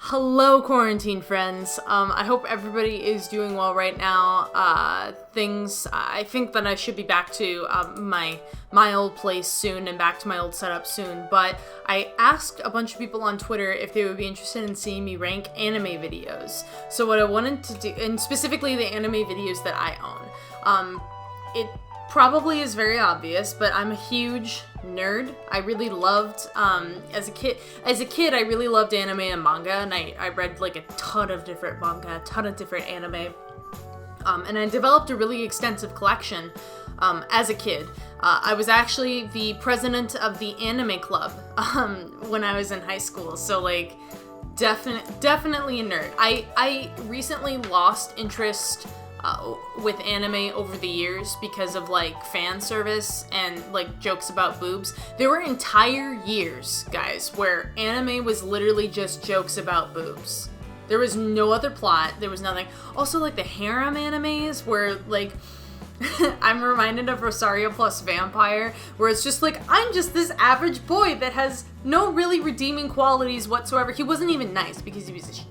Hello, quarantine friends. I hope everybody is doing well right now. I think that I should be back to my old place soon and back to my old setup soon, but I asked a bunch of people on Twitter if they would be interested in seeing me rank anime videos. So what I wanted to do, and specifically the anime videos that I own, it probably is very obvious, but I'm a huge nerd. I really loved, as a kid, I really loved anime and manga, and I read like a ton of different manga, a ton of different anime, and I developed a really extensive collection, as a kid. I was actually the president of the anime club, when I was in high school, so like, definitely a nerd. I recently lost interest with anime over the years because of like fan service and like jokes about boobs. There were entire years, guys, where anime was literally just jokes about boobs. There was no other plot. There was nothing. Also, like the harem animes where like I'm reminded of Rosario plus Vampire, where it's just like, I'm just this average boy that has no really redeeming qualities whatsoever. He wasn't even nice because he was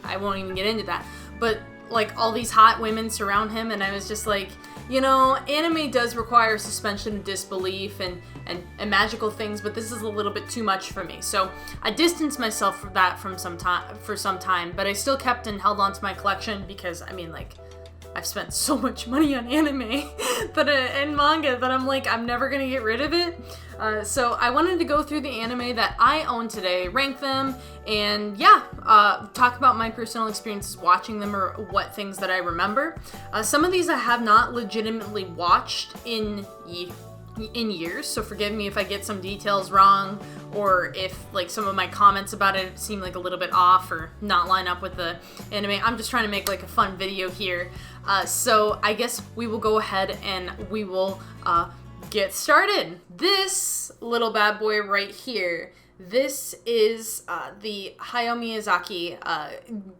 I won't even get into that. But like all these hot women surround him, and I was just like, you know, anime does require suspension of disbelief and magical things, but this is a little bit too much for me. So I distanced myself from that for some time, but I still kept and held on to my collection because, I mean, like, I've spent so much money on anime and manga that I'm like, I'm never gonna get rid of it. So I wanted to go through the anime that I own today, rank them, and talk about my personal experiences watching them or what things that I remember. Some of these I have not legitimately watched in years, so forgive me if I get some details wrong, or if like some of my comments about it seem like a little bit off or not line up with the anime. I'm just trying to make like a fun video here. So I guess we will go ahead and we will get started. This little bad boy right here, this is the Hayao Miyazaki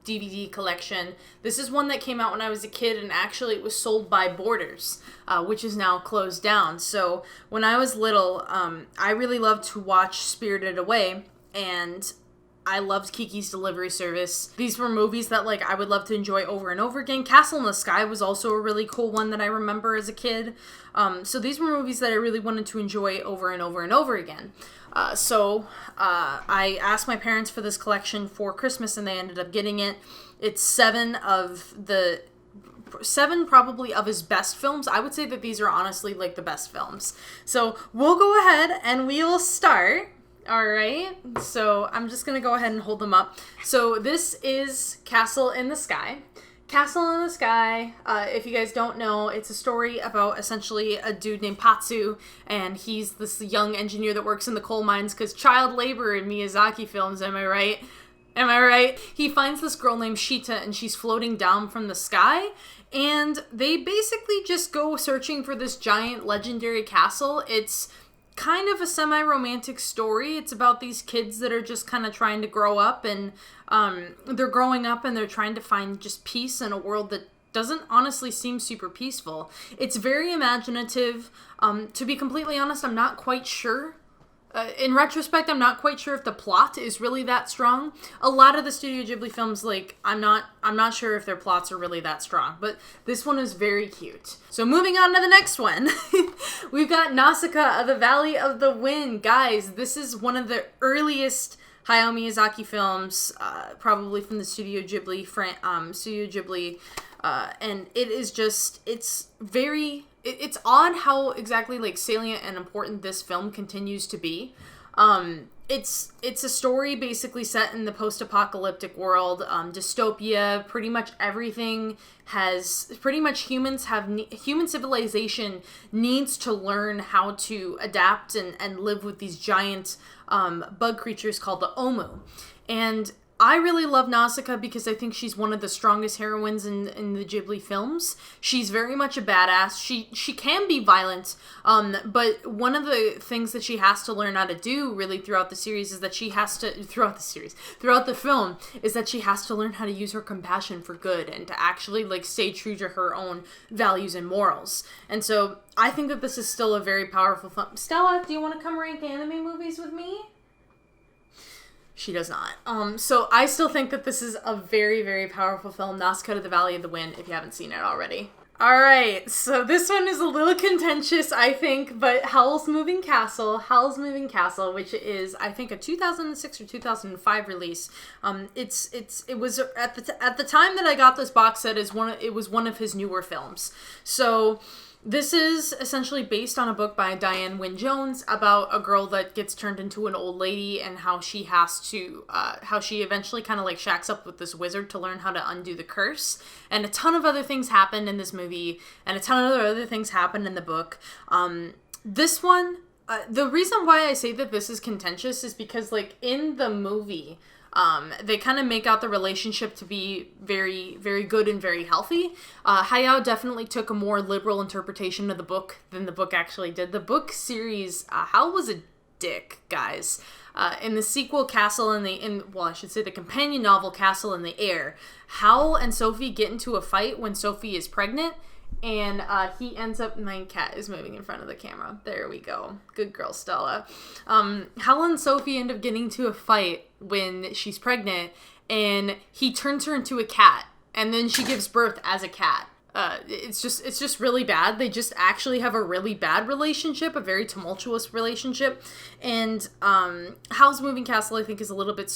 DVD collection. This is one that came out when I was a kid, and actually it was sold by Borders, which is now closed down. So when I was little, I really loved to watch Spirited Away, and I loved Kiki's Delivery Service. These were movies that like I would love to enjoy over and over again. Castle in the Sky was also a really cool one that I remember as a kid. So these were movies that I really wanted to enjoy over and over and over again. So I asked my parents for this collection for Christmas, and they ended up getting it. It's seven probably of his best films. I would say that these are honestly like the best films. So we'll go ahead and we'll start. All right, so I'm just going to go ahead and hold them up. So this is Castle in the Sky. Castle in the Sky, if you guys don't know, it's a story about essentially a dude named Patsu, and he's this young engineer that works in the coal mines because child labor in Miyazaki films, am I right? Am I right? He finds this girl named Shita, and she's floating down from the sky, and they basically just go searching for this giant legendary castle. It's kind of a semi-romantic story. It's about these kids that are just kind of trying to grow up, and they're growing up and they're trying to find just peace in a world that doesn't honestly seem super peaceful. It's very imaginative. To be completely honest, I'm not quite sure. In retrospect, I'm not quite sure if the plot is really that strong. A lot of the Studio Ghibli films, like, I'm not sure if their plots are really that strong, but this one is very cute. So moving on to the next one, we've got Nausicaa, The Valley of the Wind. Guys, this is one of the earliest Hayao Miyazaki films, probably from the Studio Ghibli, and it is just, it's odd how exactly like salient and important this film continues to be. It's a story basically set in the post-apocalyptic world, dystopia. Pretty much everything human civilization needs to learn how to adapt and live with these giant bug creatures called the Omu. And I really love Nausicaa because I think she's one of the strongest heroines in the Ghibli films. She's very much a badass. She can be violent, but one of the things that she has to learn how to do really throughout the film is that she has to learn how to use her compassion for good and to actually like stay true to her own values and morals. And so I think that this is still a very powerful film. Stella, do you want to come rank anime movies with me? She does not. So I still think that this is a very, very powerful film, Nausicaa of the Valley of the Wind, if you haven't seen it already. Alright, so this one is a little contentious, I think, but Howl's Moving Castle, which is, I think, a 2006 or 2005 release. It was at the time that I got this box set, it was one of his newer films. So this is essentially based on a book by Diane Wynne Jones about a girl that gets turned into an old lady and how she eventually kind of like shacks up with this wizard to learn how to undo the curse. And a ton of other things happen in this movie, and a ton of other things happen in the book. This one, the reason why I say that this is contentious is because, like, in the movie, they kind of make out the relationship to be very, very good and very healthy. Hayao definitely took a more liberal interpretation of the book than the book actually did. The book series, Howl was a dick, guys. In the sequel, the companion novel, Castle in the Air, Howl and Sophie get into a fight when Sophie is pregnant, and he ends up... My cat is moving in front of the camera. There we go. Good girl, Stella. Howl and Sophie end up getting into a fight when she's pregnant, and he turns her into a cat, and then she gives birth as a cat. It's just really bad. They just actually have a really bad relationship, a very tumultuous relationship. And Howl's Moving Castle, I think, is a little bit...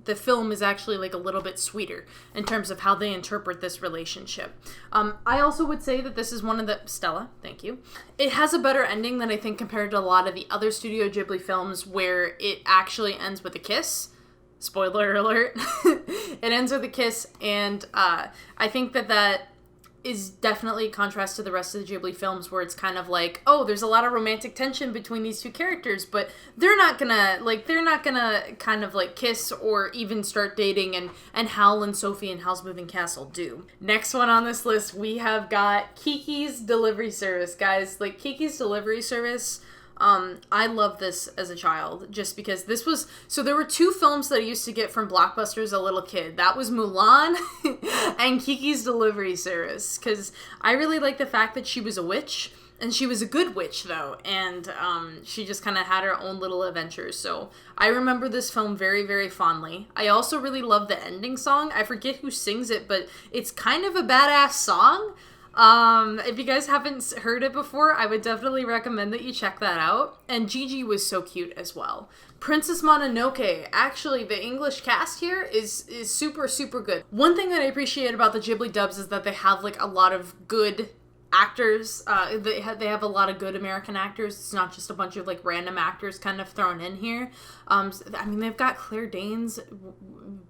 the film is actually, like, a little bit sweeter in terms of how they interpret this relationship. I also would say that this is one of the... Stella, thank you. It has a better ending than I think compared to a lot of the other Studio Ghibli films where it actually ends with a kiss. Spoiler alert. It ends with a kiss, and I think that is definitely a contrast to the rest of the Ghibli films where it's kind of like, oh, there's a lot of romantic tension between these two characters, but they're not gonna kind of like kiss or even start dating, and Howl and Sophie and Howl's Moving Castle do. Next one on this list, we have got Kiki's Delivery Service, guys. Like, Kiki's Delivery Service, I loved this as a child just because so there were two films that I used to get from Blockbuster as a little kid. That was Mulan and Kiki's Delivery Service, because I really liked the fact that she was a witch, and she was a good witch though, and she just kind of had her own little adventures. So I remember this film very, very fondly. I also really love the ending song. I forget who sings it, but it's kind of a badass song. If you guys haven't heard it before, I would definitely recommend that you check that out. And Gigi was so cute as well. Princess Mononoke, actually, the English cast here is super, super good. One thing that I appreciate about the Ghibli dubs is that they have, like, a lot of good actors. They have a lot of good American actors. It's not just a bunch of, like, random actors kind of thrown in here. I mean, they've got Claire Danes,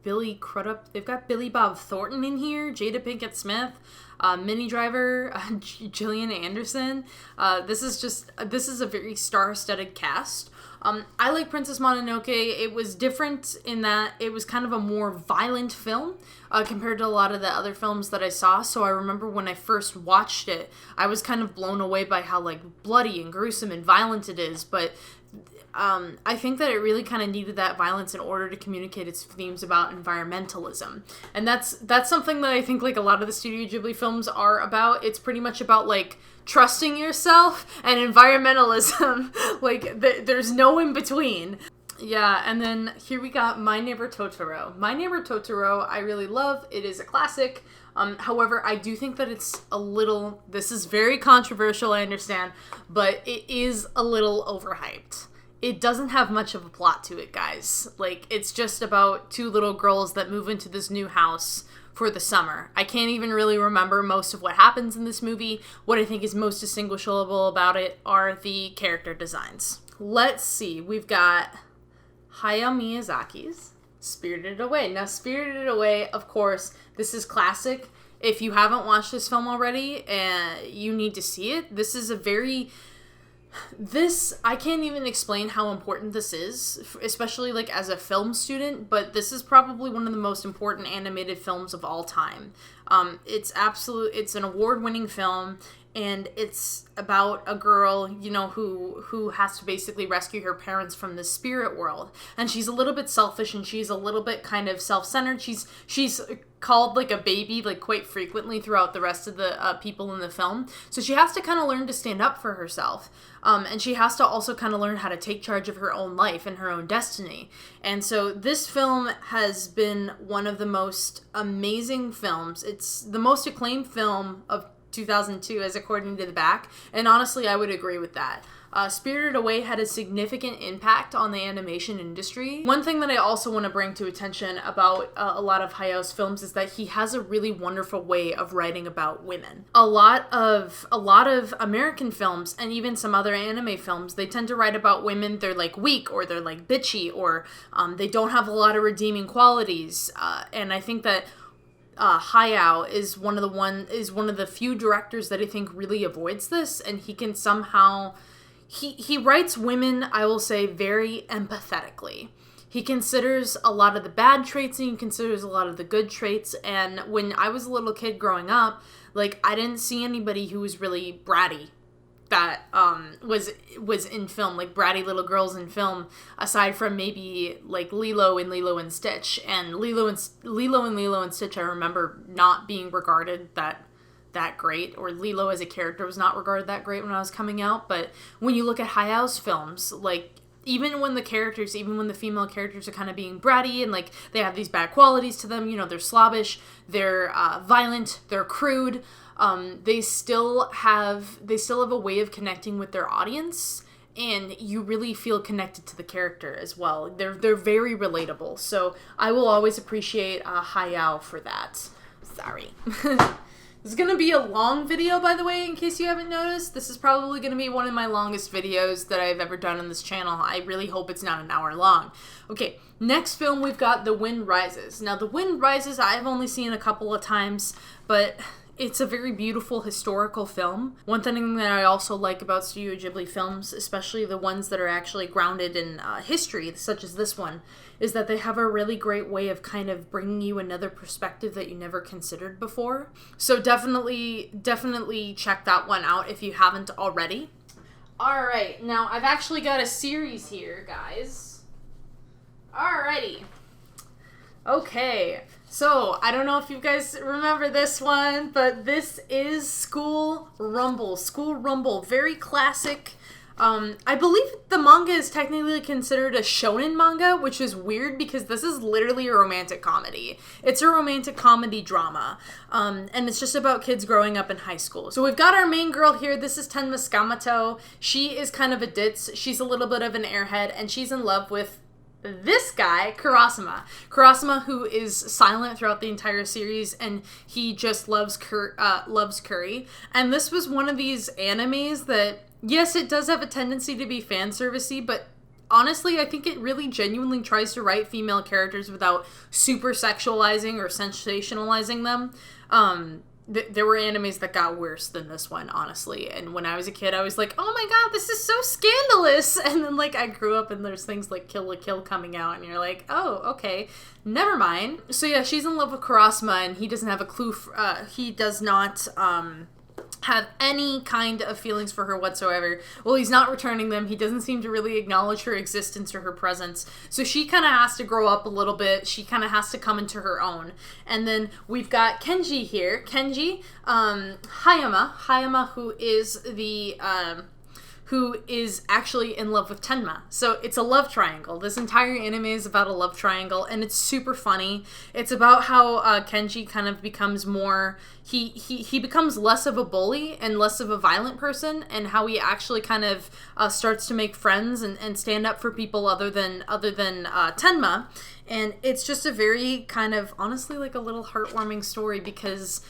Billy Crudup, they've got Billy Bob Thornton in here, Jada Pinkett Smith, Minnie Driver, Gillian Anderson. This is a very star-studded cast. I like Princess Mononoke. It was different in that it was kind of a more violent film compared to a lot of the other films that I saw. So I remember when I first watched it, I was kind of blown away by how, like, bloody and gruesome and violent it is. But I think that it really kind of needed that violence in order to communicate its themes about environmentalism. And that's something that I think, like, a lot of the Studio Ghibli films are about. It's pretty much about, like, trusting yourself and environmentalism. Like, there's no in between. Yeah, and then here we got My Neighbor Totoro. My Neighbor Totoro, I really love. It is a classic. However, I do think that it's this is very controversial, I understand, but it is a little overhyped. It doesn't have much of a plot to it, guys. Like, it's just about two little girls that move into this new house for the summer. I can't even really remember most of what happens in this movie. What I think is most distinguishable about it are the character designs. Let's see. We've got Hayao Miyazaki's Spirited Away. Now, Spirited Away, of course, this is classic. If you haven't watched this film already, you need to see it. I can't even explain how important this is, especially, like, as a film student, but this is probably one of the most important animated films of all time. It's an award-winning film, and it's about a girl, you know, who has to basically rescue her parents from the spirit world. And she's a little bit selfish, and she's a little bit kind of self-centered. She's called like a baby like quite frequently throughout the rest of the people in the film. So she has to kind of learn to stand up for herself. And she has to also kind of learn how to take charge of her own life and her own destiny. And so this film has been one of the most amazing films. It's the most acclaimed film of 2002, as according to the back. And honestly, I would agree with that. Spirited Away had a significant impact on the animation industry. One thing that I also want to bring to attention about a lot of Hayao's films is that he has a really wonderful way of writing about women. A lot of American films and even some other anime films, they tend to write about women. They're like weak, or they're like bitchy, or they don't have a lot of redeeming qualities. And I think that Hayao is one of the few directors that I think really avoids this, and he can somehow. He writes women, I will say, very empathetically. He considers a lot of the bad traits and he considers a lot of the good traits. And when I was a little kid growing up, like, I didn't see anybody who was really bratty that was in film, like bratty little girls in film, aside from maybe like Lilo and Lilo and Stitch. And Lilo and Stitch, I remember not being regarded that great, or Lilo as a character was not regarded that great when I was coming out. But when you look at Hayao's films, like, even when the female characters are kind of being bratty and like they have these bad qualities to them, you know, they're slobbish, they're violent, they're crude, they still have a way of connecting with their audience, and you really feel connected to the character as well. They're very relatable. So I will always appreciate Hayao for that. Sorry. This is going to be a long video, by the way, in case you haven't noticed. This is probably going to be one of my longest videos that I've ever done on this channel. I really hope it's not an hour long. Okay, next film we've got The Wind Rises. Now, The Wind Rises I've only seen a couple of times, but it's a very beautiful historical film. One thing that I also like about Studio Ghibli films, especially the ones that are actually grounded in history, such as this one, is that they have a really great way of kind of bringing you another perspective that you never considered before. So definitely check that one out if you haven't already. Alright, now I've actually got a series here, guys. Alrighty. Okay, so I don't know if you guys remember this one, but this is School Rumble. School Rumble, very classic. I believe the manga is technically considered a shonen manga, which is weird because this is literally a romantic comedy. It's a romantic comedy drama, and it's just about kids growing up in high school. So we've got our main girl here. This is Tenma Skamato. She is kind of a ditz. She's a little bit of an airhead, and she's in love with this guy, Kurasama. Kurasama, who is silent throughout the entire series, and he just loves curry. And this was one of these animes that, yes, it does have a tendency to be fan servicey, but honestly, I think it really genuinely tries to write female characters without super sexualizing or sensationalizing them. There were animes that got worse than this one, honestly. And when I was a kid, I was like, oh my god, this is so scandalous. And then, like, I grew up and there's things like Kill la Kill coming out, and you're like, oh, okay, never mind. So yeah, she's in love with Kurasama, and he doesn't have a clue. He does not have any kind of feelings for her whatsoever. Well, he's not returning them. He doesn't seem to really acknowledge her existence or her presence. So she kind of has to grow up a little bit. She kind of has to come into her own. And then we've got Kenji here. Kenji, Hayama, who is actually in love with Tenma. So it's a love triangle. This entire anime is about a love triangle, and it's super funny. It's about how Kenji kind of becomes more, he becomes less of a bully and less of a violent person, and how he actually kind of starts to make friends and stand up for people other than Tenma. And it's just a very kind of, honestly, like a little heartwarming story, because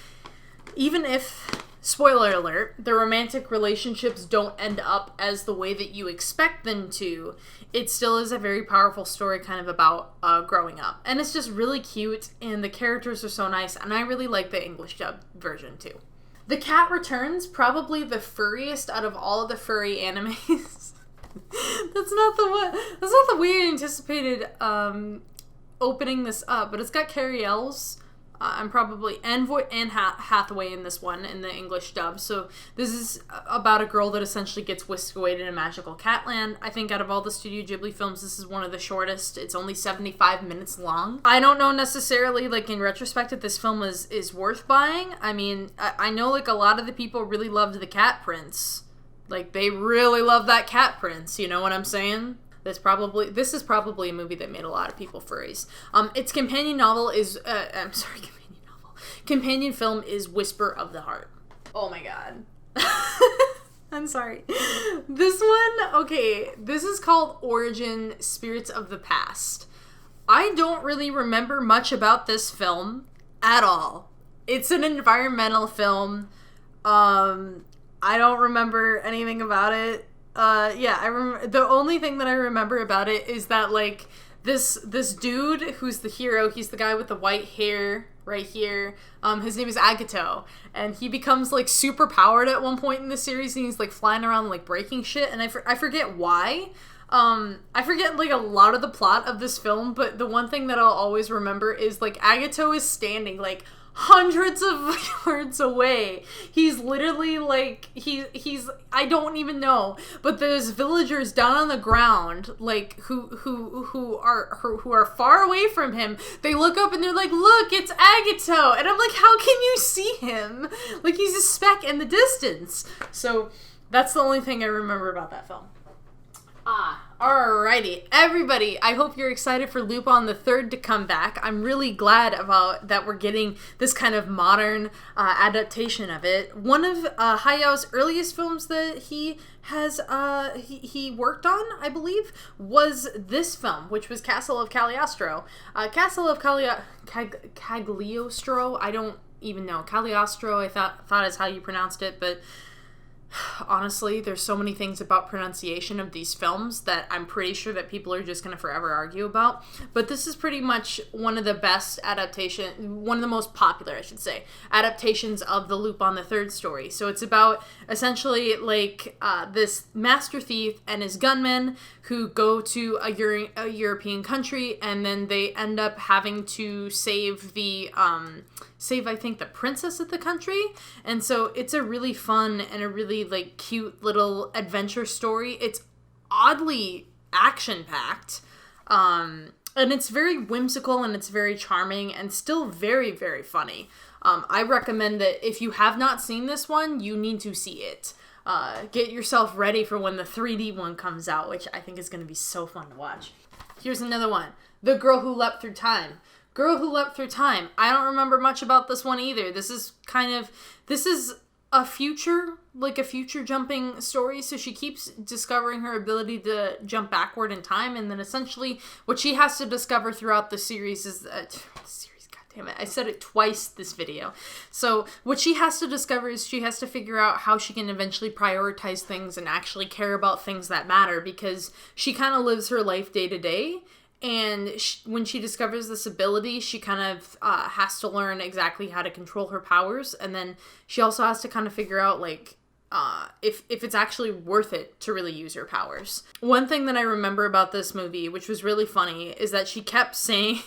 even if, spoiler alert, the romantic relationships don't end up as the way that you expect them to, it still is a very powerful story kind of about growing up. And it's just really cute, and the characters are so nice, and I really like the English dub version too. The Cat Returns, probably the furriest out of all of the furry animes. That's not the way I anticipated opening this up, but it's got Carrie Elves I'm probably Anne Hathaway in this one in the English dub. So this is about a girl that essentially gets whisked away to a magical catland. I think out of all the Studio Ghibli films, this is one of the shortest. It's only 75 minutes long. I don't know necessarily, like, in retrospect, if this film is worth buying. I mean, I know, like, a lot of the people really loved The Cat Prince. Like, they really love that Cat Prince, you know what I'm saying? This is probably a movie that made a lot of people furries. Its companion novel is, companion film is Whisper of the Heart. Oh my god. I'm sorry. This one, okay, this is called Origin Spirits of the Past. I don't really remember much about this film at all. It's an environmental film. I don't remember anything about it. I remember, the only thing that I remember about it is that, like, this dude who's the hero, he's the guy with the white hair right here. His name is Agito, and he becomes, like, super powered at one point in the series, and he's, like, flying around, like, breaking shit, and I forget why. I forget, like, a lot of the plot of this film, but the one thing that I'll always remember is, like, Agito is standing, like, hundreds of yards away. He's literally, like, he's I don't even know, but there's villagers down on the ground, like, who are far away from him. They look up and they're like, look, it's Agito, and I'm like, how can you see him? Like, he's a speck in the distance. So that's the only thing I remember about that film. Alrighty, everybody, I hope you're excited for Lupin the Third to come back. I'm really glad about that we're getting this kind of modern adaptation of it. One of Hayao's earliest films that he has he worked on, I believe, was this film, which was Castle of Cagliostro. Castle of Cagliostro, I don't even know. Cagliostro, I thought is how you pronounced it, but honestly, there's so many things about pronunciation of these films that I'm pretty sure that people are just going to forever argue about. But this is pretty much one of the best one of the most popular, I should say, adaptations of the Lupin the Third story. So it's about essentially, like, this master thief and his gunman who go to a European country, and then they end up having to save I think the princess of the country. And so it's a really fun and a really, like, cute little adventure story. It's oddly action-packed, and it's very whimsical, and it's very charming, and still very, very funny. I recommend that if you have not seen this one, you need to see it. Get yourself ready for when the 3D one comes out, which I think is going to be so fun to watch. Here's another one. The Girl Who Leapt Through Time. Girl Who Leapt Through Time. I don't remember much about this one either. This is a future jumping story, so she keeps discovering her ability to jump backward in time, and then essentially what she has to discover throughout the series is damn it, I said it twice this video. So what she has to discover is she has to figure out how she can eventually prioritize things and actually care about things that matter, because she kind of lives her life day to day. And when she discovers this ability, she kind of has to learn exactly how to control her powers. And then she also has to kind of figure out, like, if it's actually worth it to really use her powers. One thing that I remember about this movie, which was really funny, is that she kept saying...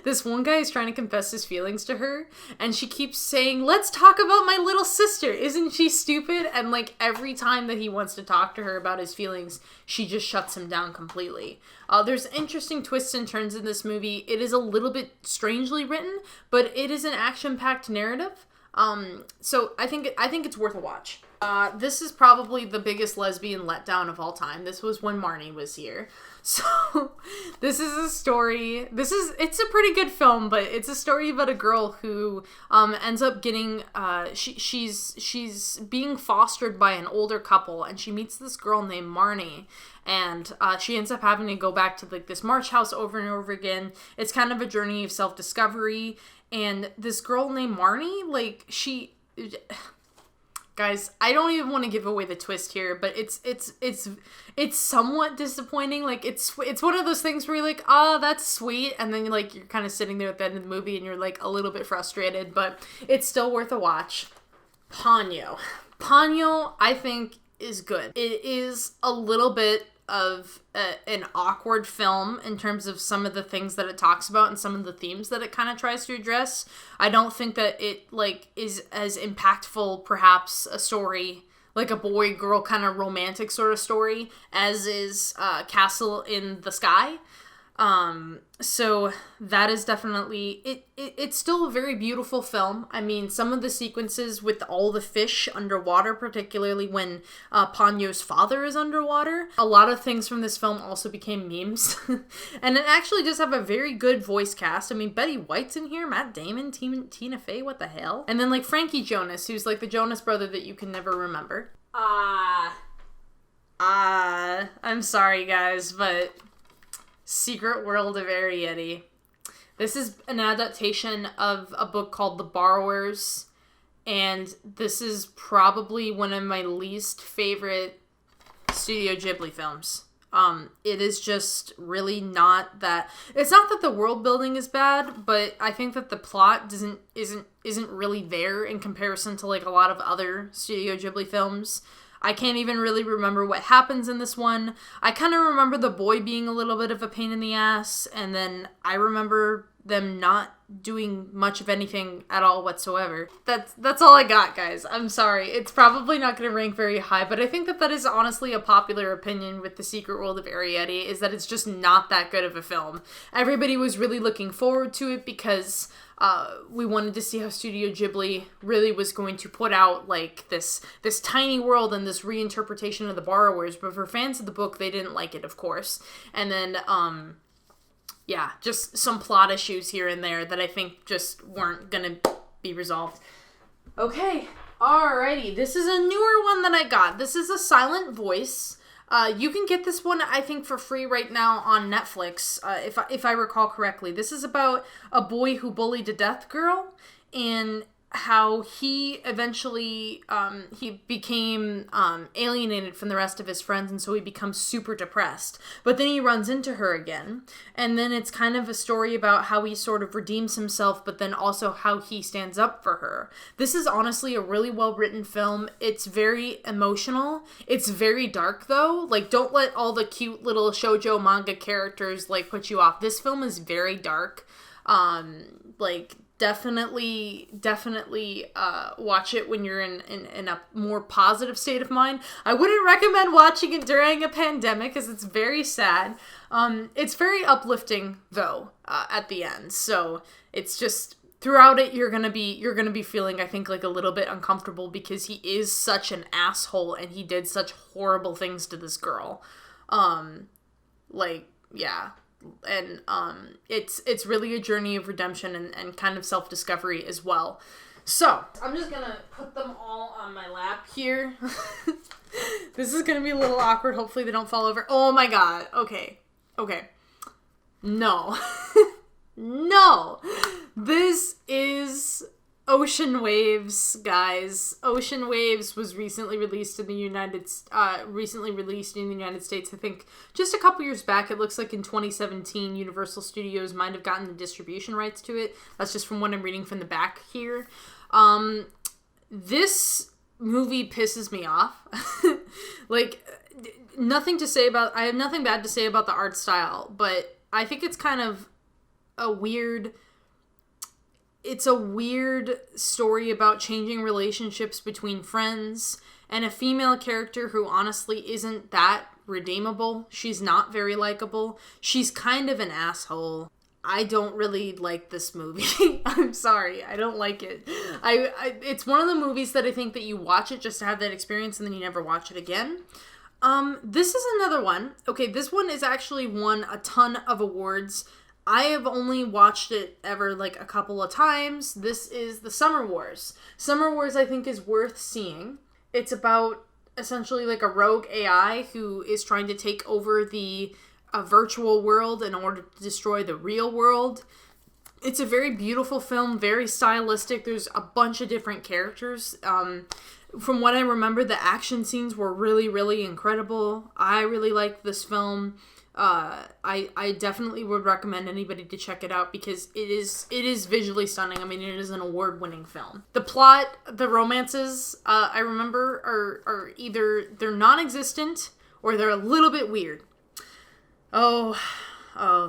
This one guy is trying to confess his feelings to her, and she keeps saying, let's talk about my little sister. Isn't she stupid? And, like, every time that he wants to talk to her about his feelings, she just shuts him down completely. There's interesting twists and turns in this movie. It is a little bit strangely written, but it is an action-packed narrative. So I think it's worth a watch. This is probably the biggest lesbian letdown of all time. This was when Marnie was here. So this is a story. It's a pretty good film, but it's a story about a girl who ends up getting she's being fostered by an older couple, and she meets this girl named Marnie, and she ends up having to go back to, like, this March house over and over again. It's kind of a journey of self-discovery, and this girl named Marnie, like, guys, I don't even want to give away the twist here, but it's somewhat disappointing. Like, it's one of those things where you're like, oh, that's sweet, and then you're kind of sitting there at the end of the movie and you're, like, a little bit frustrated, but it's still worth a watch. Ponyo, I think, is good. It is a little bit an awkward film in terms of some of the things that it talks about and some of the themes that it kind of tries to address. I don't think that it like is as impactful, perhaps a story like a boy-girl kind of romantic sort of story as is Castle in the Sky. So that is definitely, it's still a very beautiful film. I mean, some of the sequences with all the fish underwater, particularly when Ponyo's father is underwater, a lot of things from this film also became memes. And it actually does have a very good voice cast. I mean, Betty White's in here, Matt Damon, Tina Fey, what the hell? And then like Frankie Jonas, who's like the Jonas brother that you can never remember. I'm sorry guys, but Secret World of Arrietty. This is an adaptation of a book called The Borrowers, and this is probably one of my least favorite Studio Ghibli films. It is just really not that. It's not that the world building is bad, but I think that the plot isn't really there in comparison to like a lot of other Studio Ghibli films. I can't even really remember what happens in this one. I kind of remember the boy being a little bit of a pain in the ass, and then I remember them not doing much of anything at all whatsoever. That's all I got, guys. I'm sorry. It's probably not going to rank very high, but I think that that is honestly a popular opinion with The Secret World of Arrietty, is that it's just not that good of a film. Everybody was really looking forward to it because we wanted to see how Studio Ghibli really was going to put out like this tiny world and this reinterpretation of The Borrowers, but for fans of the book, they didn't like it, of course. And then, yeah, just some plot issues here and there that I think just weren't gonna be resolved. Okay, alrighty, this is a newer one that I got. This is A Silent Voice. You can get this one, I think, for free right now on Netflix, if I recall correctly. This is about a boy who bullied a deaf girl, and how he eventually, he became alienated from the rest of his friends, and so he becomes super depressed. But then he runs into her again, and then it's kind of a story about how he sort of redeems himself, but then also how he stands up for her. This is honestly a really well-written film. It's very emotional. It's very dark, though. Like, don't let all the cute little shoujo manga characters, like, put you off. This film is very dark. Definitely watch it when you're in a more positive state of mind. I wouldn't recommend watching it during a pandemic because it's very sad. It's very uplifting though at the end. So it's just throughout it you're gonna be feeling, I think, like a little bit uncomfortable because he is such an asshole and he did such horrible things to this girl. Yeah. And it's really a journey of redemption and kind of self-discovery as well. So I'm just gonna put them all on my lap here. This is gonna be a little awkward. Hopefully they don't fall over. Oh my god. Okay. No. No. This is Ocean Waves, guys. Ocean Waves was recently released in the United States, I think just a couple years back. It looks like in 2017, Universal Studios might have gotten the distribution rights to it. That's just from what I'm reading from the back here. This movie pisses me off. Like, I have nothing bad to say about the art style, but I think it's kind of it's a weird story about changing relationships between friends and a female character who honestly isn't that redeemable. She's not very likable. She's kind of an asshole. I don't really like this movie. I'm sorry. I don't like it. It's one of the movies that I think that you watch it just to have that experience and then you never watch it again. This is another one. Okay, this one is actually won a ton of awards. I have only watched it ever like a couple of times. This is The Summer Wars. Summer Wars, I think, is worth seeing. It's about essentially like a rogue AI who is trying to take over the virtual world in order to destroy the real world. It's a very beautiful film, very stylistic. There's a bunch of different characters. From what I remember, the action scenes were really, really incredible. I really liked this film. I definitely would recommend anybody to check it out because it is visually stunning. I mean, it is an award-winning film. The plot, the romances, I remember are either they're non-existent or they're a little bit weird. Oh,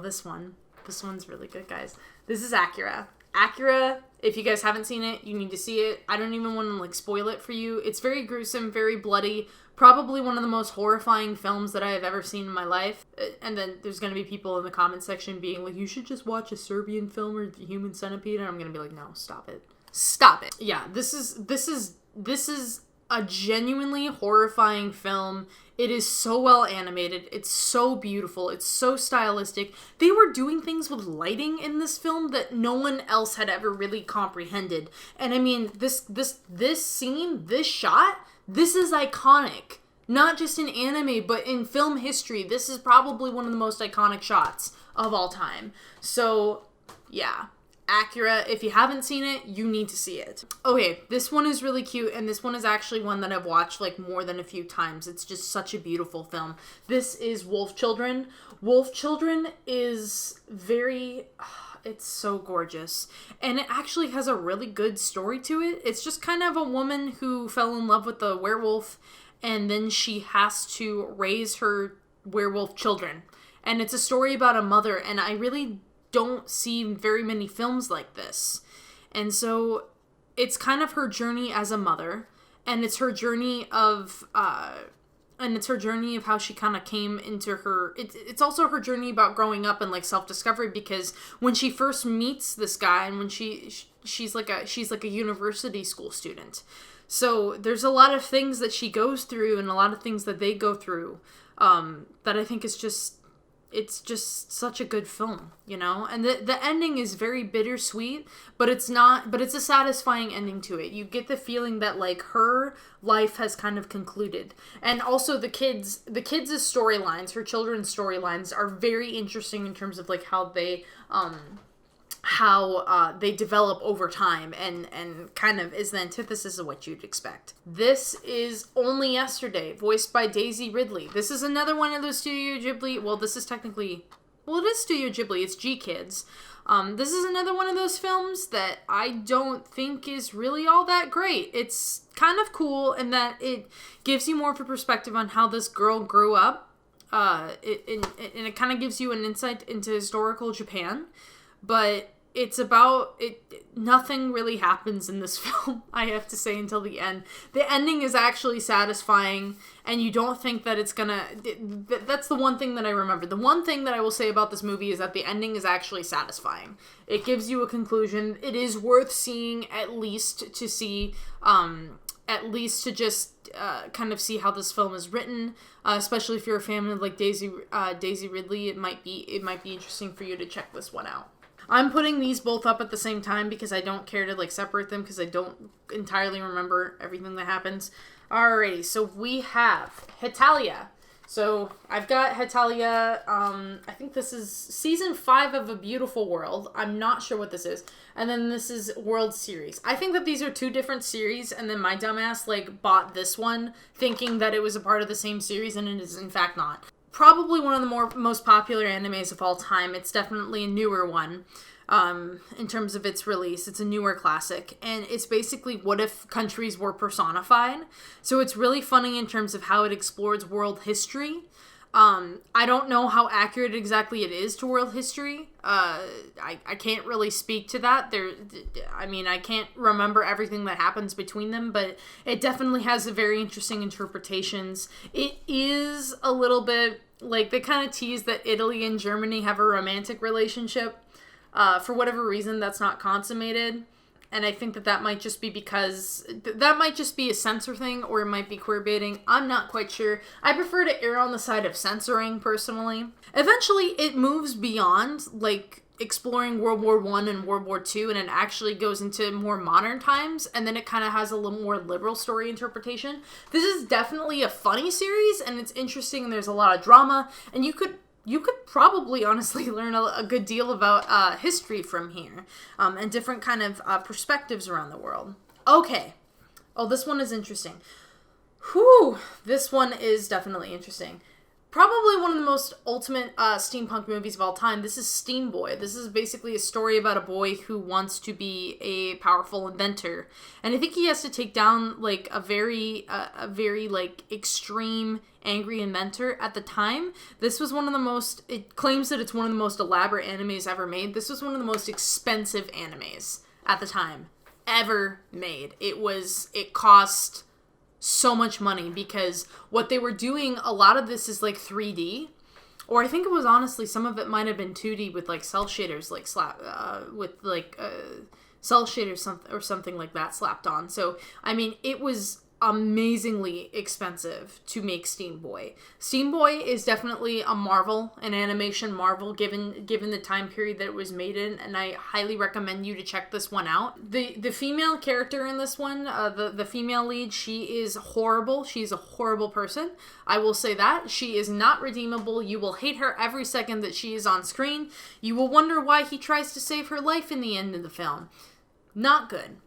this one. This one's really good, guys. This is Akira. Akira, if you guys haven't seen it, you need to see it. I don't even want to, like, spoil it for you. It's very gruesome, very bloody. Probably one of the most horrifying films that I have ever seen in my life. And then there's going to be people in the comment section being like, you should just watch a Serbian film or The Human Centipede. And I'm going to be like, no, stop it. Stop it. Yeah, this is a genuinely horrifying film. It is so well animated. It's so beautiful. It's so stylistic. They were doing things with lighting in this film that no one else had ever really comprehended. And I mean, this scene, this shot, this is iconic. Not just in anime, but in film history. This is probably one of the most iconic shots of all time. So, yeah. Akira, if you haven't seen it, you need to see it. Okay, this one is really cute, and this one is actually one that I've watched like more than a few times. It's just such a beautiful film. This is Wolf Children. Wolf Children is it's so gorgeous. And it actually has a really good story to it. It's just kind of a woman who fell in love with a werewolf, and then she has to raise her werewolf children. And it's a story about a mother, and I really don't see very many films like this. And so it's kind of her journey as a mother, and it's her journey of how she kind of came into her, it's also her journey about growing up and like self-discovery, because when she first meets this guy, and when she's like a university school student, so there's a lot of things that she goes through and a lot of things that they go through that I think is it's just such a good film, you know? And the ending is very bittersweet, but it's a satisfying ending to it. You get the feeling that, like, her life has kind of concluded. And also the kids' storylines, her children's storylines, are very interesting in terms of, like, how they develop over time, and kind of is the antithesis of what you'd expect. This is Only Yesterday, voiced by Daisy Ridley. This is another one of those Studio Ghibli, it is Studio Ghibli, it's G-Kids. This is another one of those films that I don't think is really all that great. It's kind of cool in that it gives you more of a perspective on how this girl grew up, and it kind of gives you an insight into historical Japan, but it's about it. Nothing really happens in this film, I have to say, until the end. The ending is actually satisfying, and you don't think that it's gonna... That's the one thing that I remember. The one thing that I will say about this movie is that the ending is actually satisfying. It gives you a conclusion. It is worth seeing, at least to see... kind of see how this film is written, especially if you're a fan of like Daisy Ridley. It might be interesting for you to check this one out. I'm putting these both up at the same time because I don't care to like separate them because I don't entirely remember everything that happens. Alrighty, so we have Hetalia. So I've got Hetalia, I think this is season 5 of A Beautiful World. I'm not sure what this is. And then this is World Series. I think that these are two different series, and then my dumbass like bought this one thinking that it was a part of the same series, and it is in fact not. Probably one of the most popular animes of all time. It's definitely a newer one in terms of its release. It's a newer classic, and it's basically what if countries were personified. So it's really funny in terms of how it explores world history. I don't know how accurate exactly it is to world history. I can't really speak to that. I can't remember everything that happens between them, but it definitely has a very interesting interpretations. It is a little bit like they kind of tease that Italy and Germany have a romantic relationship. For whatever reason, that's not consummated. And I think that might just be because... that might just be a censor thing, or it might be queer baiting. I'm not quite sure. I prefer to err on the side of censoring, personally. Eventually, it moves beyond, like, exploring World War I and World War II, and it actually goes into more modern times, and then it kind of has a little more liberal story interpretation. This is definitely a funny series, and it's interesting, and there's a lot of drama, and you could probably honestly learn a good deal about history from here, and different kind of perspectives around the world. Okay. Oh, this one is interesting. Whew. This one is definitely interesting. probably one of the most ultimate steampunk movies of all time. This is Steam Boy. This is basically a story about a boy who wants to be a powerful inventor, and I think he has to take down like a very like extreme angry inventor. At the time, this was one of the most, it claims that it's one of the most elaborate animes ever made. This was one of the most expensive animes at the time ever made. It cost so much money because what they were doing, a lot of this is like 3D, or I think it was honestly some of it might have been 2D with like cell shaders like cell shaders or something like that slapped on. So I mean, it was amazingly expensive to make Steam Boy. Steam Boy is definitely a marvel, an animation marvel given the time period that it was made in, and I highly recommend you to check this one out. The female character in this one, the female lead, she is horrible. She's a horrible person. I will say that. She is not redeemable. You will hate her every second that she is on screen. You will wonder why he tries to save her life in the end of the film. Not good.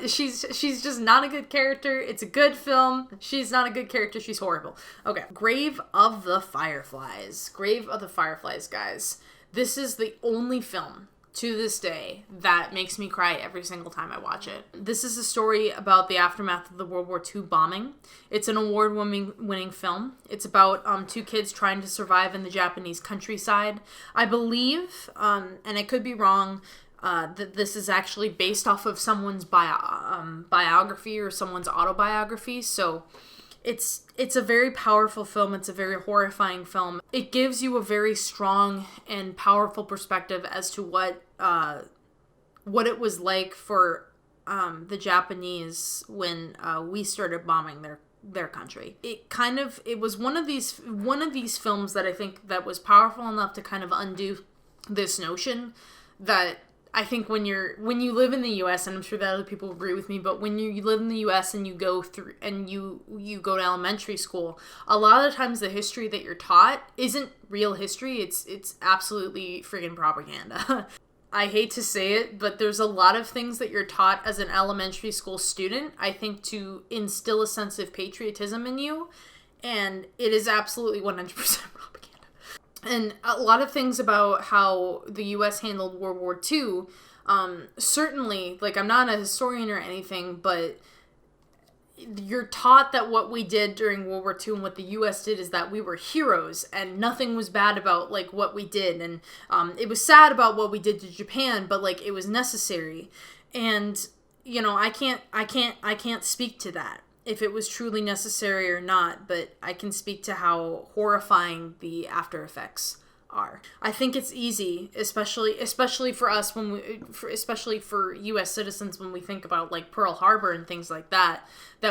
She's just not a good character. It's a good film. She's not a good character. She's horrible. Okay. Grave of the Fireflies. Grave of the Fireflies, guys. This is the only film to this day that makes me cry every single time I watch it. This is a story about the aftermath of the World War II bombing. It's an award-winning film. It's about two kids trying to survive in the Japanese countryside. I believe, and I could be wrong, that this is actually based off of someone's biography or someone's autobiography. So it's a very powerful film. It's a very horrifying film. It gives you a very strong and powerful perspective as to what it was like for the Japanese when we started bombing their country. It was one of these films that I think that was powerful enough to kind of undo this notion that I think when you live in the U.S., and I'm sure that other people agree with me, but when you live in the U.S. and you go through and you go to elementary school, a lot of the times the history that you're taught isn't real history. It's absolutely friggin' propaganda. I hate to say it, but there's a lot of things that you're taught as an elementary school student, I think, to instill a sense of patriotism in you, and it is absolutely 100% propaganda. And a lot of things about how the U.S. handled World War II, certainly, like, I'm not a historian or anything, but you're taught that what we did during World War II and what the U.S. did is that we were heroes, and nothing was bad about, like, what we did, and it was sad about what we did to Japan, but, like, it was necessary. And, you know, I can't speak to that, if it was truly necessary or not, but I can speak to how horrifying the after effects are. I think it's easy, especially for us especially for U.S. citizens when we think about like Pearl Harbor and things like that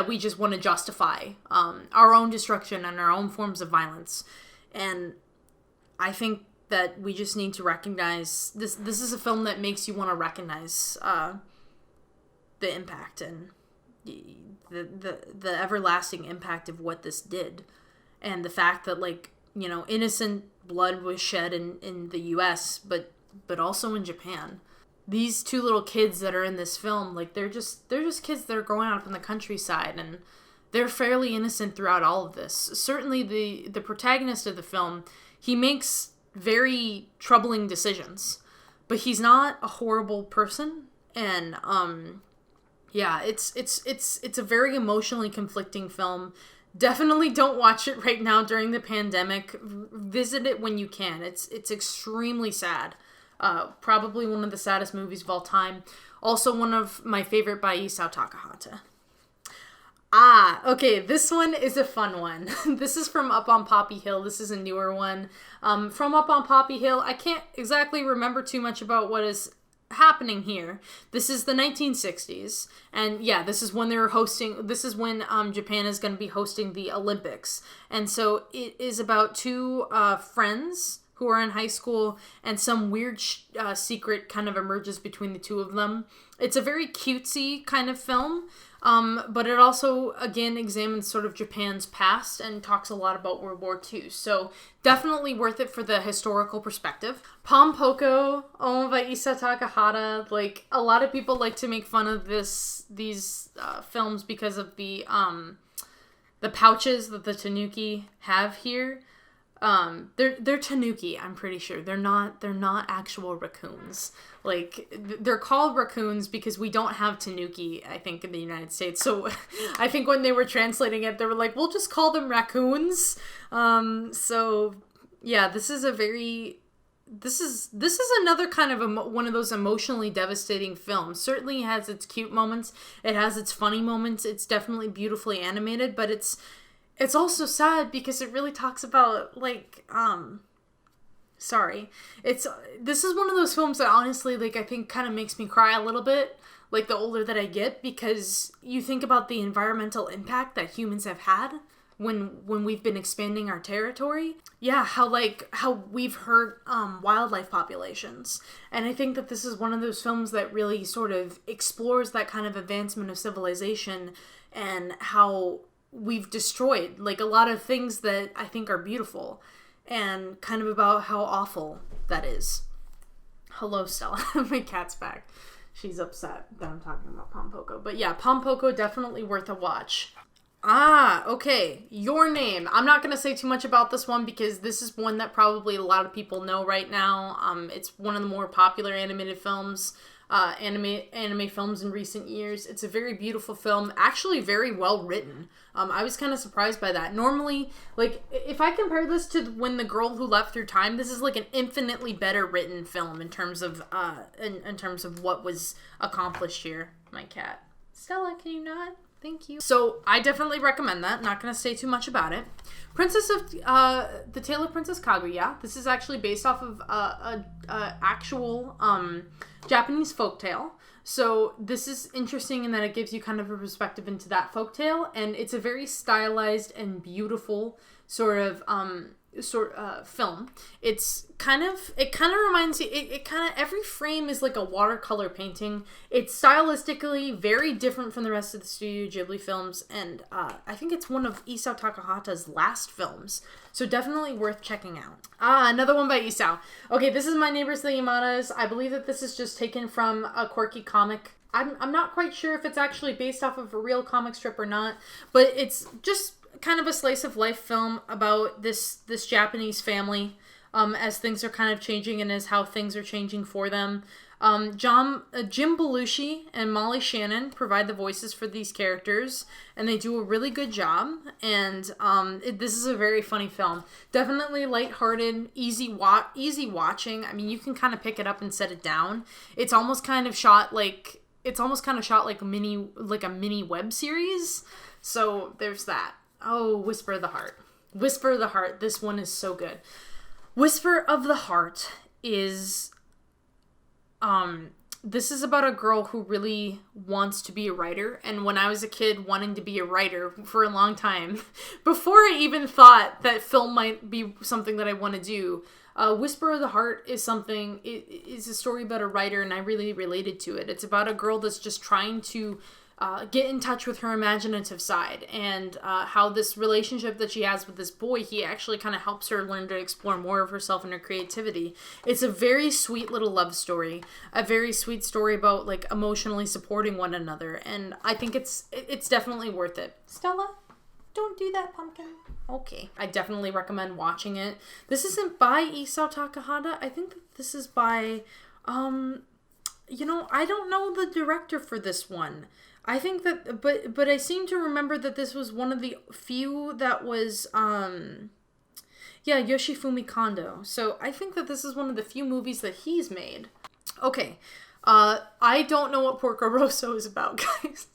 we just want to justify our own destruction and our own forms of violence. And I think that we just need to recognize this. This is a film that makes you want to recognize the impact and the everlasting impact of what this did, and the fact that, like, you know, innocent blood was shed in the US, but also in Japan. These two little kids that are in this film, like, they're just kids that are growing up in the countryside, and they're fairly innocent throughout all of this. Certainly the protagonist of the film, he makes very troubling decisions, but he's not a horrible person. And yeah, it's a very emotionally conflicting film. Definitely don't watch it right now during the pandemic. Visit it when you can. It's extremely sad. Probably one of the saddest movies of all time. Also one of my favorite by Isao Takahata. Okay, this one is a fun one. This is from Up on Poppy Hill. This is a newer one. From Up on Poppy Hill, I can't exactly remember too much about what is happening here. This is the 1960s, and yeah, this is when Japan is going to be hosting the Olympics. And so it is about two friends who are in high school, and some weird secret kind of emerges between the two of them. It's a very cutesy kind of film, but it also, again, examines sort of Japan's past and talks a lot about World War II. So definitely worth it for the historical perspective. Pom Poko, owned by Isao Takahata. Like, a lot of people like to make fun of these films because of the the pouches that the tanuki have here, they're tanuki, I'm pretty sure. They're not actual raccoons. Like, they're called raccoons because we don't have tanuki, I think, in the United States. So I think when they were translating it, they were like, we'll just call them raccoons. So yeah, this is another kind of one of those emotionally devastating films. Certainly has its cute moments. It has its funny moments. It's definitely beautifully animated, but it's also sad because it really talks about, like, this is one of those films that honestly, like, I think kind of makes me cry a little bit, like, the older that I get, because you think about the environmental impact that humans have had when we've been expanding our territory. Yeah, how we've hurt wildlife populations. And I think that this is one of those films that really sort of explores that kind of advancement of civilization and how we've destroyed, like, a lot of things that I think are beautiful, and kind of about how awful that is. Hello, Stella. My cat's back. She's upset that I'm talking about Pom Poko. But yeah, Pom Poko, definitely worth a watch. Okay. Your Name. I'm not going to say too much about this one because this is one that probably a lot of people know right now. It's one of the more popular animated films, anime films in recent years. It's a very beautiful film, actually very well written. I was kind of surprised by that. Normally, like, if I compare this to When the Girl Who Left Through Time, this is like an infinitely better written film in terms of in terms of what was accomplished here. My cat. Stella, can you not? Thank you. So I definitely recommend that. Not going to say too much about it. Princess of The Tale of Princess Kaguya. This is actually based off of a actual Japanese folktale. So this is interesting in that it gives you kind of a perspective into that folktale, and it's a very stylized and beautiful sort of film. It kind of reminds you, every frame is like a watercolor painting. It's stylistically very different from the rest of the Studio Ghibli films, and I think it's one of Isao Takahata's last films, so definitely worth checking out. Another one by Isao. Okay, this is My Neighbors the Yamadas. I believe that this is just taken from a quirky comic. I'm not quite sure if it's actually based off of a real comic strip or not, but it's just kind of a slice of life film about this Japanese family as things are kind of changing and as how things are changing for them. Jim Belushi and Molly Shannon provide the voices for these characters, and they do a really good job. And this is a very funny film. Definitely lighthearted, easy watching. I mean, you can kind of pick it up and set it down. It's almost kind of shot like a mini web series. So there's that. Oh, Whisper of the Heart. Whisper of the Heart. This one is so good. Whisper of the Heart is, this is about a girl who really wants to be a writer. And when I was a kid wanting to be a writer for a long time, before I even thought that film might be something that I want to do, Whisper of the Heart is a story about a writer, and I really related to it. It's about a girl that's just trying to get in touch with her imaginative side, and how this relationship that she has with this boy, he actually kind of helps her learn to explore more of herself and her creativity. It's a very sweet little love story, a very sweet story about, like, emotionally supporting one another, and I think it's definitely worth it. Stella, don't do that, pumpkin. Okay. I definitely recommend watching it. This isn't by Isao Takahata. I think that this is by, I don't know the director for this one. I think that, but I seem to remember that this was one of the few that was, Yoshifumi Kondo. So I think that this is one of the few movies that he's made. Okay, I don't know what Porco Rosso is about, guys.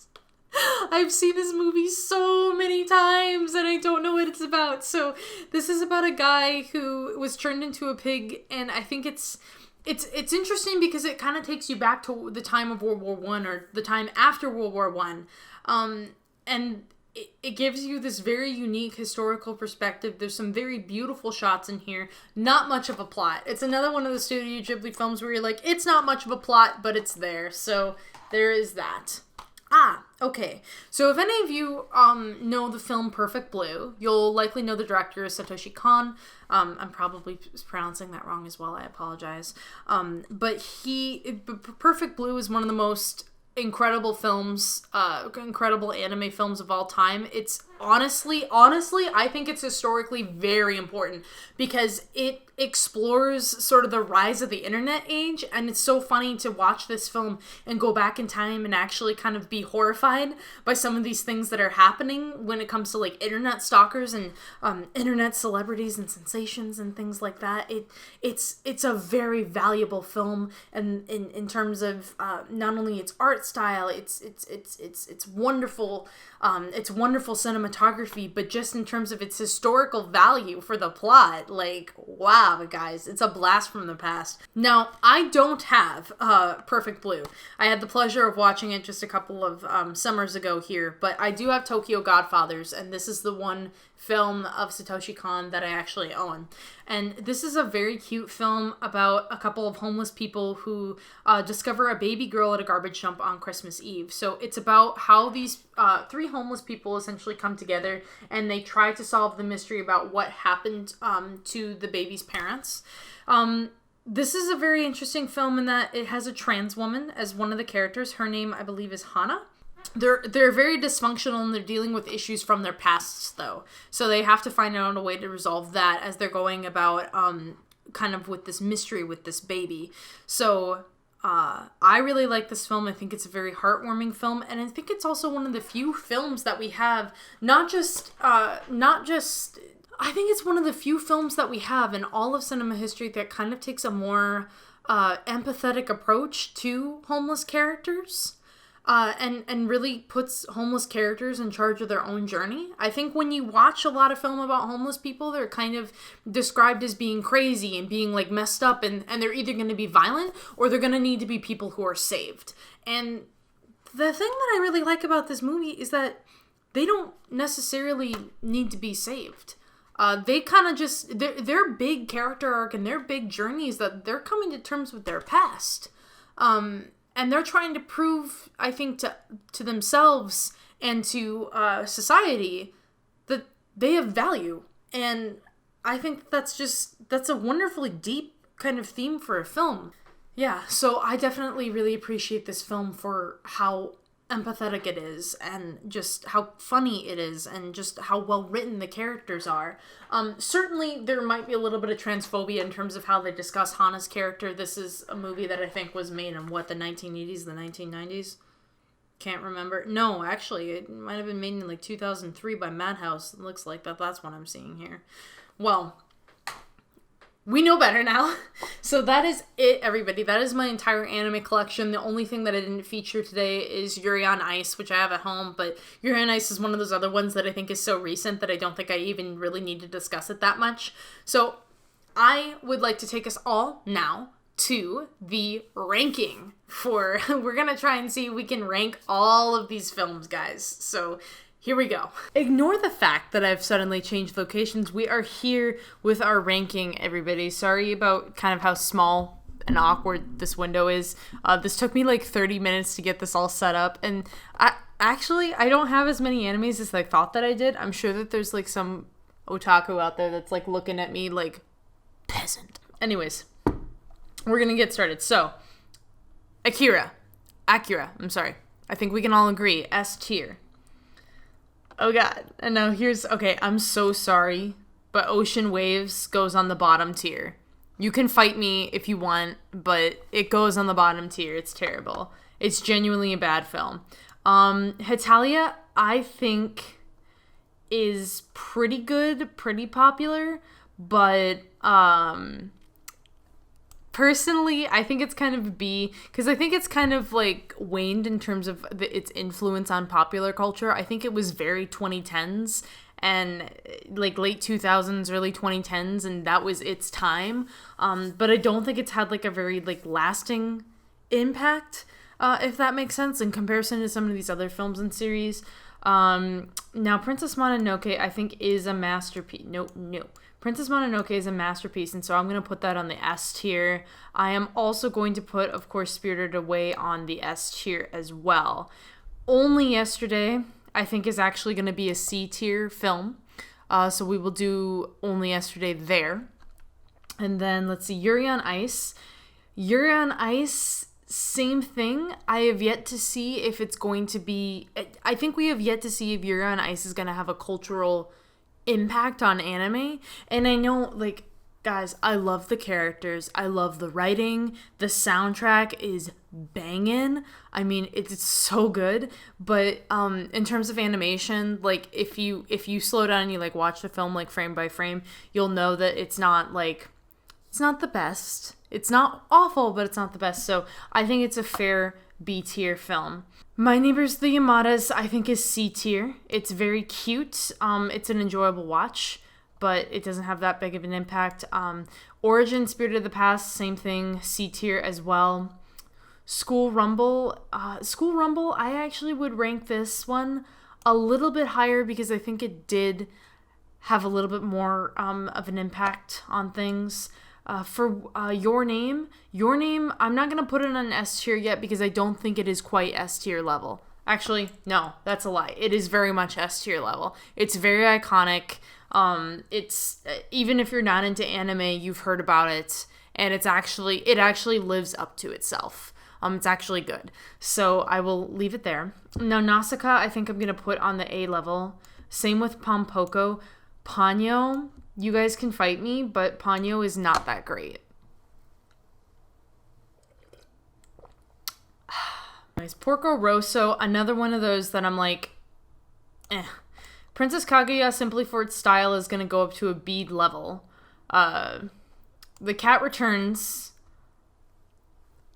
I've seen this movie so many times and I don't know what it's about. So this is about a guy who was turned into a pig, and I think it's interesting because it kind of takes you back to the time of World War I, or the time after World War I. And it gives you this very unique historical perspective. There's some very beautiful shots in here. Not much of a plot. It's another one of the Studio Ghibli films where you're like, it's not much of a plot, but it's there. So there is that. Okay. So if any of you know the film Perfect Blue, you'll likely know the director is Satoshi Kon. I'm probably pronouncing that wrong as well. I apologize. But Perfect Blue is one of the most incredible films, incredible anime films of all time. It's honestly, I think it's historically very important because it explores sort of the rise of the internet age, and it's so funny to watch this film and go back in time and actually kind of be horrified by some of these things that are happening when it comes to like internet stalkers and internet celebrities and sensations and things like that. It's a very valuable film, and in terms of not only its art style, it's wonderful. It's wonderful cinematography, but just in terms of its historical value for the plot, like, wow, guys, it's a blast from the past. Now, I don't have Perfect Blue. I had the pleasure of watching it just a couple of summers ago here, but I do have Tokyo Godfathers, and this is the one film of Satoshi Kon that I actually own. And this is a very cute film about a couple of homeless people who discover a baby girl at a garbage dump on Christmas Eve. So it's about how these three homeless people essentially come together and they try to solve the mystery about what happened to the baby's parents. This is a very interesting film in that it has a trans woman as one of the characters. Her name, I believe, is Hana. They're very dysfunctional and they're dealing with issues from their pasts, though. So they have to find out a way to resolve that as they're going about kind of with this mystery with this baby. So I really like this film. I think it's a very heartwarming film, and I think it's also one of the few films that we have, I think it's one of the few films that we have in all of cinema history that kind of takes a more empathetic approach to homeless characters. And really puts homeless characters in charge of their own journey. I think when you watch a lot of film about homeless people, they're kind of described as being crazy and being like messed up, and they're either going to be violent or they're going to need to be people who are saved. And the thing that I really like about this movie is that they don't necessarily need to be saved. They kind of just, their big character arc and their big journey is that they're coming to terms with their past. And they're trying to prove, I think, to themselves and to society that they have value. And I think that's a wonderfully deep kind of theme for a film. Yeah, so I definitely really appreciate this film for how empathetic it is and just how funny it is and just how well written the characters are. Certainly there might be a little bit of transphobia in terms of how they discuss Hana's character. This is a movie that I think was made in the 1980s, the 1990s? Can't remember. No, actually, it might have been made in like 2003 by Madhouse. It looks like that's what I'm seeing here. Well, we know better now. So that is it, everybody. That is my entire anime collection. The only thing that I didn't feature today is Yuri on Ice, which I have at home, but Yuri on Ice is one of those other ones that I think is so recent that I don't think I even really need to discuss it that much. So I would like to take us all now to the ranking for, we're going to try and see if we can rank all of these films, guys. So here we go. Ignore the fact that I've suddenly changed locations. We are here with our ranking, everybody. Sorry about kind of how small and awkward this window is. This took me like 30 minutes to get this all set up. And I don't have as many animes as I thought that I did. I'm sure that there's like some otaku out there that's like looking at me like, peasant. Anyways, we're gonna get started. So, Akira. I'm sorry. I think we can all agree. S tier. Oh god. And now okay, I'm so sorry, but Ocean Waves goes on the bottom tier. You can fight me if you want, but it goes on the bottom tier. It's terrible. It's genuinely a bad film. Hetalia, I think, is pretty good, pretty popular, but personally, I think it's kind of a B, because I think it's kind of like waned in terms of its influence on popular culture. I think it was very 2010s and like late 2000s, early 2010s, and that was its time. But I don't think it's had like a very like lasting impact, if that makes sense, in comparison to some of these other films and series. Now, Princess Mononoke, I think, is a masterpiece. No. Princess Mononoke is a masterpiece, and so I'm going to put that on the S tier. I am also going to put, of course, Spirited Away on the S tier as well. Only Yesterday, I think, is actually going to be a C tier film. So we will do Only Yesterday there. And then, let's see, Yuri on Ice. Yuri on Ice same thing. I have yet to see if it's going to be... I think we have yet to see if Yuri on Ice is going to have a cultural impact on anime. And I know, like, guys, I love the characters. I love the writing. The soundtrack is banging. I mean, it's so good. But in terms of animation, like, if you slow down and you, like, watch the film, like, frame by frame, you'll know that it's not, like... It's not the best. It's not awful, but it's not the best. So I think it's a fair B tier film. My Neighbors the Yamadas, I think, is C tier. It's very cute. It's an enjoyable watch, but it doesn't have that big of an impact. Origin, Spirit of the Past, same thing, C tier as well. School Rumble, I actually would rank this one a little bit higher because I think it did have a little bit more of an impact on things. For Your Name, I'm not going to put it on S tier yet because I don't think it is quite S tier level. Actually, no, that's a lie. It is very much S tier level. It's very iconic. It's even if you're not into anime, you've heard about it, and it actually lives up to itself. It's actually good. So I will leave it there. Now, Nausicaa, I think I'm going to put on the A level. Same with Pompoko. Ponyo, you guys can fight me, but Ponyo is not that great. Nice. Porco Rosso, another one of those that I'm like, eh. Princess Kaguya, simply for its style, is going to go up to a B level. The Cat Returns,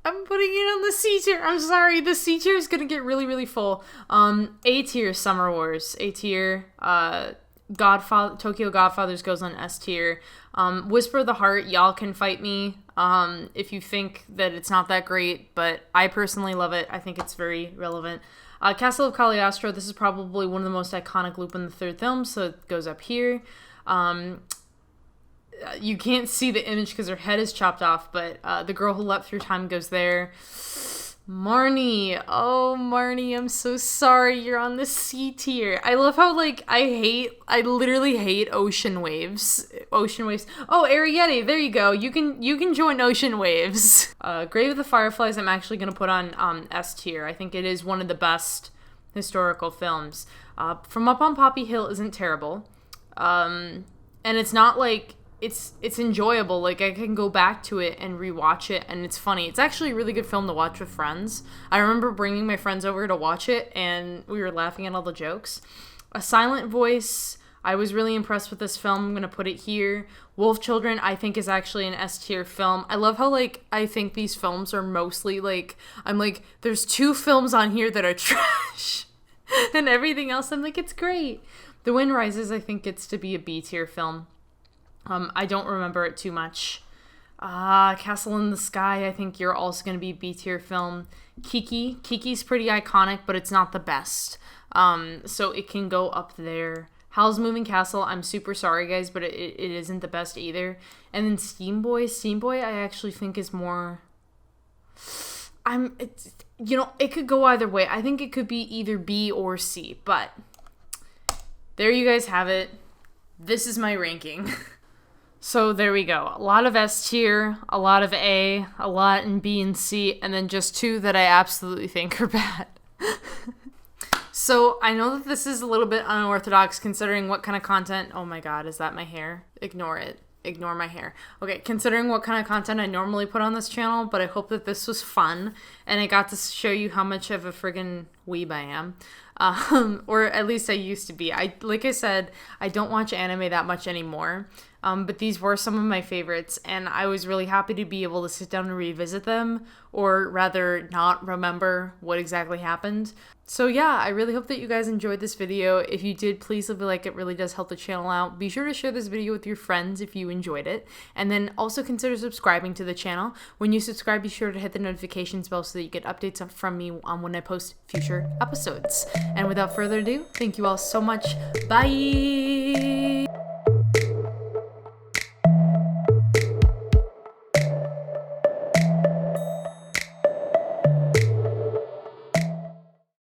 I'm putting it on the C tier. I'm sorry, the C tier is going to get really, really full. A tier, Summer Wars. A tier, Tokyo Godfathers goes on S tier. Whisper of the Heart, y'all can fight me if you think that it's not that great, but I personally love it. I think it's very relevant. Castle of Cagliostro, this is probably one of the most iconic Lupin the Third films, so it goes up here. You can't see the image because her head is chopped off, but The Girl Who Leapt Through Time goes there. Marnie. Oh, Marnie, I'm so sorry. You're on the C tier. I love how, like, I literally hate Ocean Waves. Ocean Waves. Oh, Arrietty, there you go. You can join Ocean Waves. Grave of the Fireflies, I'm actually going to put on S tier. I think it is one of the best historical films. From Up on Poppy Hill isn't terrible. And it's not like... It's enjoyable. Like, I can go back to it and rewatch it, and it's funny. It's actually a really good film to watch with friends. I remember bringing my friends over to watch it, and we were laughing at all the jokes. A Silent Voice, I was really impressed with this film. I'm going to put it here. Wolf Children, I think, is actually an S-tier film. I love how, like, I think these films are mostly, like, I'm like, there's 2 films on here that are trash, and everything else, I'm like, it's great. The Wind Rises, I think, gets to be a B-tier film. I don't remember it too much. Castle in the Sky, I think you're also going to be B-tier film. Kiki's pretty iconic, but it's not the best. So it can go up there. Howl's Moving Castle, I'm super sorry, guys, but it isn't the best either. And then Steam Boy, I actually think is more... it could go either way. I think it could be either B or C, but there you guys have it. This is my ranking. So there we go. A lot of S tier, a lot of A, a lot in B and C, and then just 2 that I absolutely think are bad. So I know that this is a little bit unorthodox considering what kind of content... Oh my god, is that my hair? Ignore it. Ignore my hair. Okay, considering what kind of content I normally put on this channel, but I hope that this was fun, and I got to show you how much of a friggin' weeb I am. Or at least I used to be. Like I said, I don't watch anime that much anymore. But these were some of my favorites, and I was really happy to be able to sit down and revisit them, or rather not remember what exactly happened. So yeah, I really hope that you guys enjoyed this video. If you did, please leave a like. It really does help the channel out. Be sure to share this video with your friends if you enjoyed it, and then also consider subscribing to the channel. When you subscribe, be sure to hit the notifications bell so that you get updates from me when I post future episodes. And without further ado, thank you all so much. Bye!